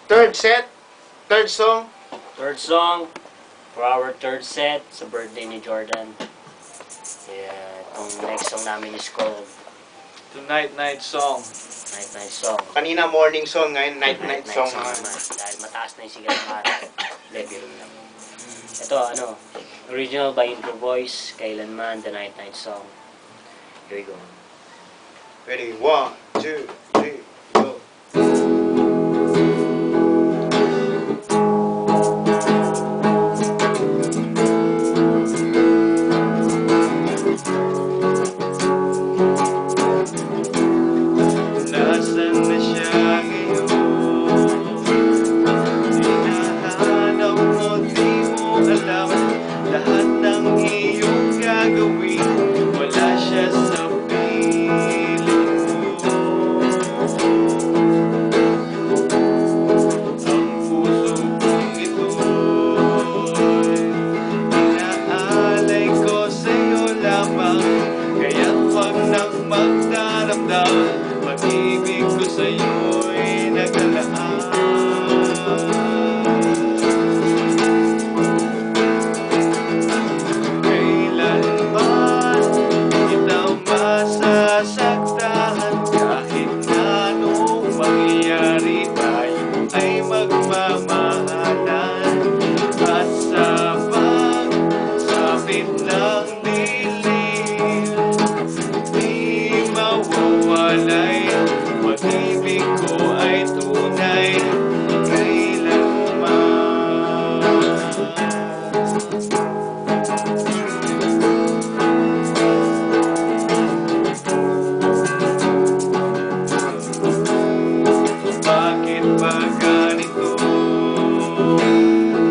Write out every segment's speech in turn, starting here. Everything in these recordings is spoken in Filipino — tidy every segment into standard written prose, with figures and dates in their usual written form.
Third set, third song. Third song for our third set sa birthday ni Jordan. Yeah, itong next song namin is called Tonight Night Song. Night Night Song. Kanina morning song, ngayon night song naman. naman. Dahil mataas na yung sigaw ng araw. Level lang. Ito, original by Intro Voice, Kailanman, The Night Night Song. Here we go. Ready, 1, 2, 3, go. Nasaan na siya ngayon? Hinahanap mo, di mo alam lahat ng iyong gagawin. Wala siya sa piling mo. Ang puso kong ito'y inaalay ko sa'yo lamang. Kaya't wag nang magdaramdam, pag-ibig ko sa'yo'y nagalaan. Kailanman kita masasaktan, kahit na anong mangyari tayo ay magmamahalan. At sa pagsapit ng dilim, di mawawalay, pag-ibig ko ay tunay kailanman. Bakit ba ganito?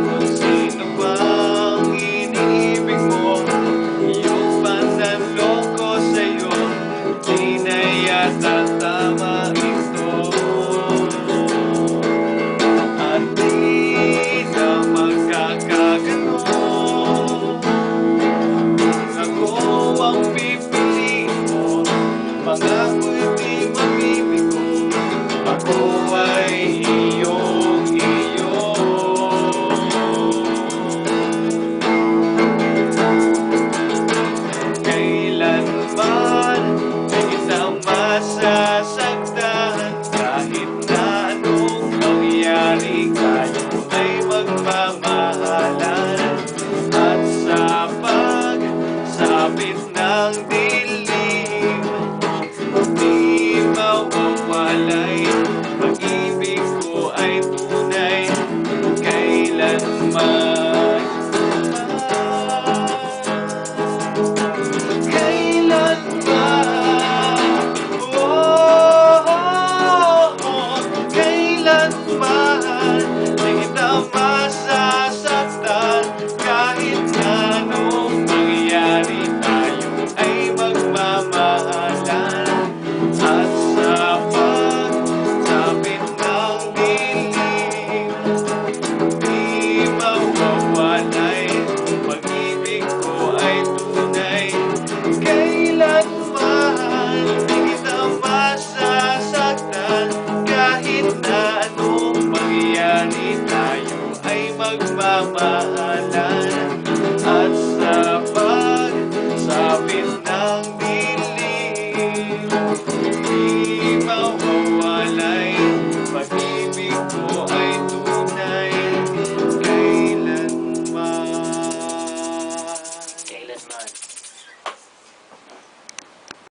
Kung sino bang iniibig mo, yung pananloko sa'yo, di na yata tama ito. At di na magkakagano. Ako ang pipiliin mo, pangako'y di mabibigo. Ako ay iyong-iyo. Kailanman di kita masasaktan, kahit na anong mangyari tayo ay magmamahalan. At sa pagsapit ng dilim, di mawawalay, pag-ibig ko ay tunay kailanman. Kailanman, oh, oh, oh, kailanman di kita masasaktan, kahit na anong mangyari tayo ay magmamahalan. At sa pagsapit ng dilim, di mawawalay, pag-ibig ko ay tunay kailanman. Di kita masasaktan, kahit na anong mangyari tayo ay magmamahalan. At sa pagsapit ng dilim, di mawawalay, pag-ibig ko ay tunay kailanman. Kailanman.